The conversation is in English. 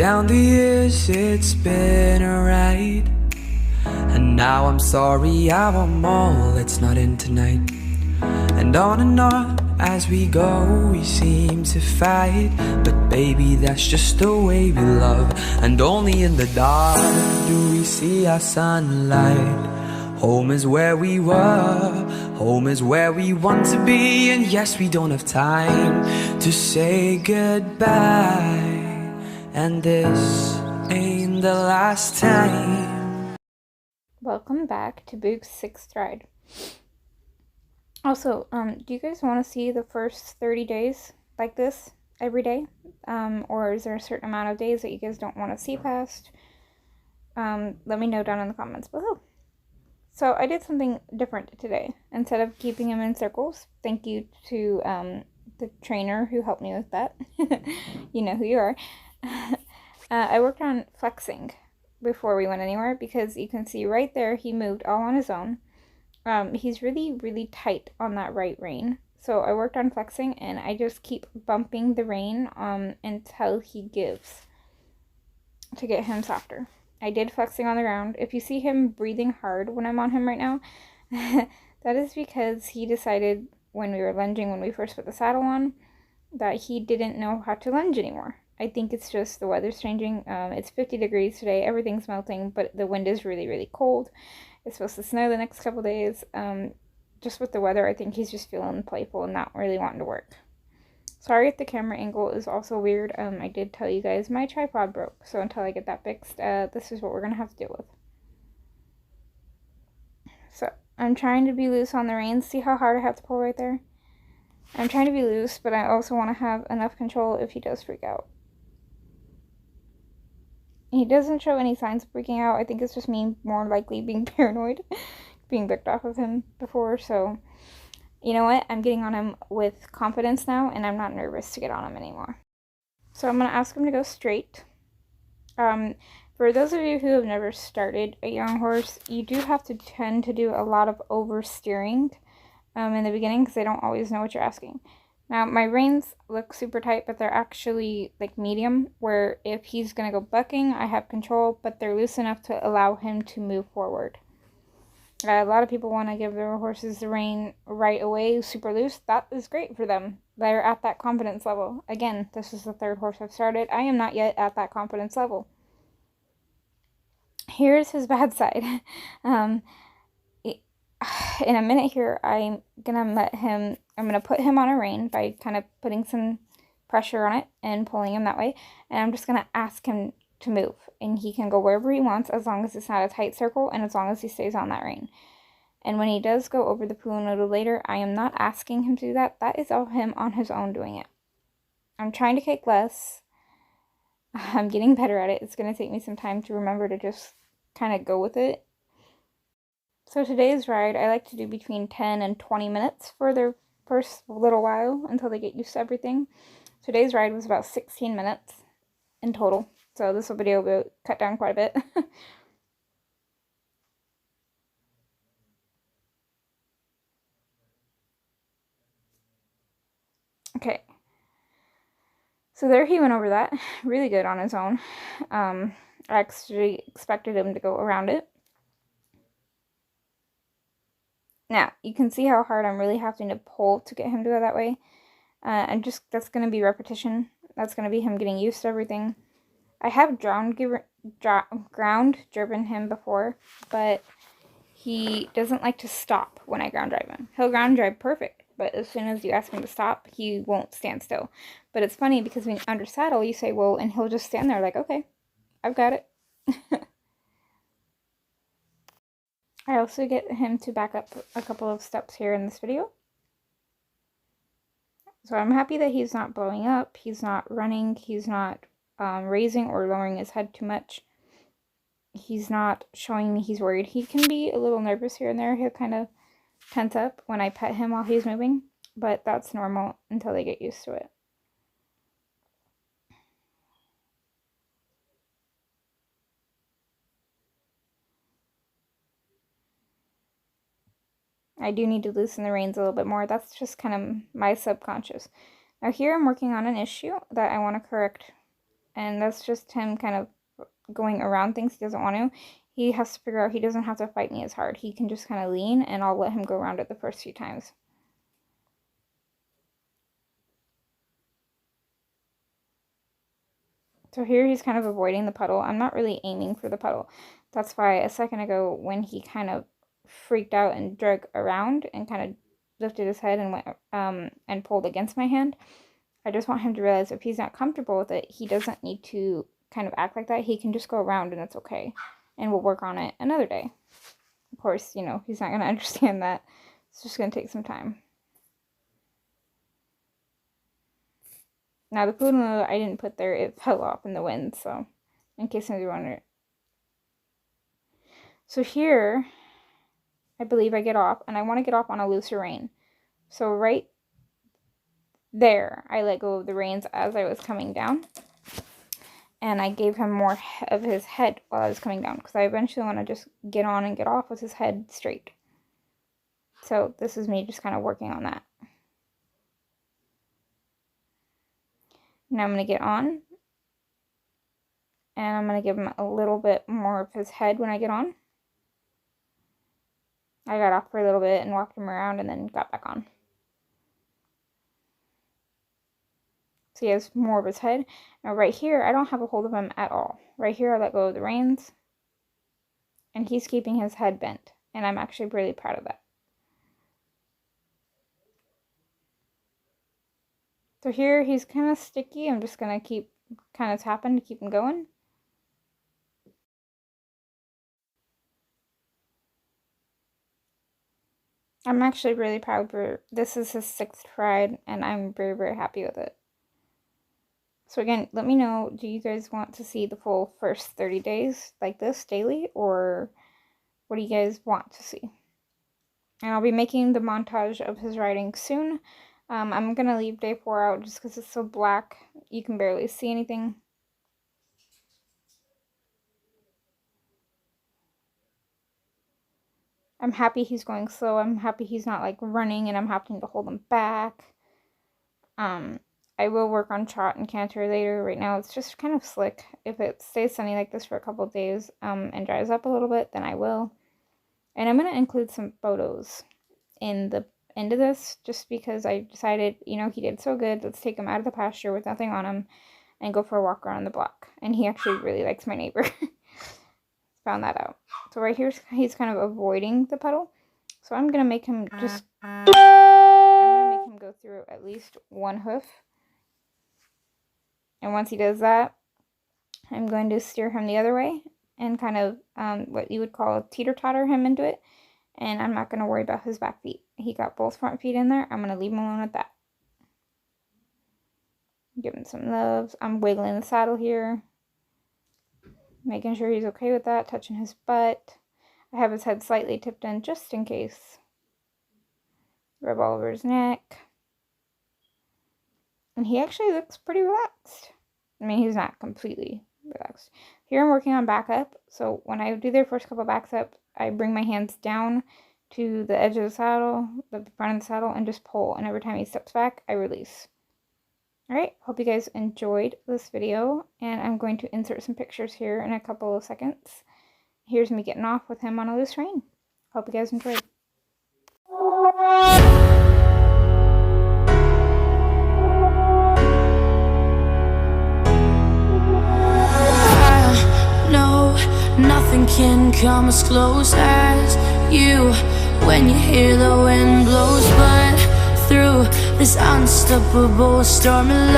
Down the years it's been a ride, and now I'm sorry I want more, let's not end tonight. And on as we go, we seem to fight, but baby that's just the way we love. And only in the dark do we see our sunlight. Home is where we were, home is where we want to be. And yes, we don't have time to say goodbye, and this ain't the last time. Welcome back to Boog's 6th ride. Also, do you guys want to see the first 30 days like this every day? Or is there a certain amount of days that you guys don't want to see past? Let me know down in the comments below. So I did something different today. Instead of keeping him in circles, thank you to the trainer who helped me with that. You know who you are. I worked on flexing before we went anywhere, because you can see right there he moved all on his own. He's really tight on that right rein, so I worked on flexing, and I just keep bumping the rein until he gives, to get him softer. I did flexing on the ground. If you see him breathing hard when I'm on him right now, that is because he decided when we were lunging, when we first put the saddle on, that he didn't know how to lunge anymore. I think it's just the weather's changing. It's 50 degrees today. Everything's melting, but the wind is really cold. It's supposed to snow the next couple days. Just with the weather, I think he's just feeling playful and not really wanting to work. Sorry if the camera angle is also weird. I did tell you guys my tripod broke, so until I get that fixed, this is what we're going to have to deal with. So, I'm trying to be loose on the reins. See how hard I have to pull right there? I'm trying to be loose, but I also want to have enough control if he does freak out. He doesn't show any signs of freaking out. I think it's just me more likely being paranoid, being picked off of him before. So, you know what? I'm getting on him with confidence now, and I'm not nervous to get on him anymore. So I'm going to ask him to go straight. For those of you who have never started a young horse, you do have to tend to do a lot of oversteering in the beginning, because they don't always know what you're asking. Now, my reins look super tight, but they're actually like medium, where if he's going to go bucking, I have control, but they're loose enough to allow him to move forward. A lot of people want to give their horses the rein right away, super loose. That is great for them. They're at that confidence level. Again, this is the 3rd horse I've started. I am not yet at that confidence level. Here's his bad side. In a minute here, I'm going to put him on a rein by kind of putting some pressure on it and pulling him that way. And I'm just going to ask him to move. And he can go wherever he wants, as long as it's not a tight circle and as long as he stays on that rein. And when he does go over the Puunulu later, I am not asking him to do that. That is all him on his own doing it. I'm trying to kick less. I'm getting better at it. It's going to take me some time to remember to just kind of go with it. So today's ride, I like to do between 10 and 20 minutes for their first little while until they get used to everything. Today's ride was about 16 minutes in total. So this video will be cut down quite a bit. Okay. So there he went over that. Really good on his own. I actually expected him to go around it. Now, you can see how hard I'm really having to pull to get him to go that way. And just, that's going to be repetition. That's going to be him getting used to everything. I have ground driven him before, but he doesn't like to stop when I ground drive him. He'll ground drive perfect, but as soon as you ask him to stop, he won't stand still. But it's funny, because when you're under saddle, you say, well, and he'll just stand there like, okay, I've got it. I also get him to back up a couple of steps here in this video. So I'm happy that he's not blowing up, he's not running, he's not raising or lowering his head too much. He's not showing me he's worried. He can be a little nervous here and there. He'll kind of tense up when I pet him while he's moving, but that's normal until they get used to it. I do need to loosen the reins a little bit more. That's just kind of my subconscious. Now here I'm working on an issue that I want to correct and that's just him kind of going around things he doesn't want to. He has to figure out he doesn't have to fight me as hard. He can just kind of lean, and I'll let him go around it the first few times. So here he's kind of avoiding the puddle. I'm not really aiming for the puddle. That's why a second ago when he kind of freaked out and drug around and kind of lifted his head and went and pulled against my hand, I just want him to realize if he's not comfortable with it, he doesn't need to kind of act like that. He can just go around and it's okay. And we'll work on it another day. Of course, you know, he's not going to understand that. It's just going to take some time. Now, the food noodle I didn't put there, it fell off in the wind, so in case anybody wondered. So here, I believe I get off, and I want to get off on a looser rein. So right there, I let go of the reins as I was coming down, and I gave him more of his head while I was coming down, because I eventually want to just get on and get off with his head straight. So this is me just kind of working on that. Now I'm going to get on, and I'm going to give him a little bit more of his head when I get on. I got off for a little bit and walked him around and then got back on. So he has more of his head. Now right here, I don't have a hold of him at all. Right here, I let go of the reins, and he's keeping his head bent, and I'm actually really proud of that. So here, he's kind of sticky. I'm just going to keep kind of tapping to keep him going. I'm actually really proud for, this is his 6th ride, and I'm very, very happy with it. So again, let me know, do you guys want to see the full first 30 days like this daily, or what do you guys want to see? And I'll be making the montage of his riding soon. I'm going to leave day 4 out just because it's so black. You can barely see anything. I'm happy he's going slow. I'm happy he's not like running and I'm having to hold him back. I will work on trot and canter later. Right now it's just kind of slick. If it stays sunny like this for a couple of days and dries up a little bit, then I will. And I'm going to include some photos in the end of this, just because I decided, you know, he did so good, let's take him out of the pasture with nothing on him and go for a walk around the block. And he actually really likes my neighbor. Found that out. So right here, he's kind of avoiding the puddle. So I'm going to make him just, I'm going to make him go through at least one hoof. And once he does that, I'm going to steer him the other way and kind of what you would call teeter-totter him into it. And I'm not going to worry about his back feet. He got both front feet in there. I'm going to leave him alone with that. Give him some loves. I'm wiggling the saddle here. Making sure he's okay with that. Touching his butt. I have his head slightly tipped in just in case. Rub all over his neck. And he actually looks pretty relaxed. I mean, he's not completely relaxed. Here I'm working on back up. So when I do their first couple backs up, I bring my hands down to the edge of the saddle, the front of the saddle, and just pull. And every time he steps back, I release. Alright, hope you guys enjoyed this video. And I'm going to insert some pictures here in a couple of seconds. Here's me getting off with him on a loose rein. Hope you guys enjoyed. Nothing can come as close as you when you hear the wind blows, but through this unstoppable storm of love.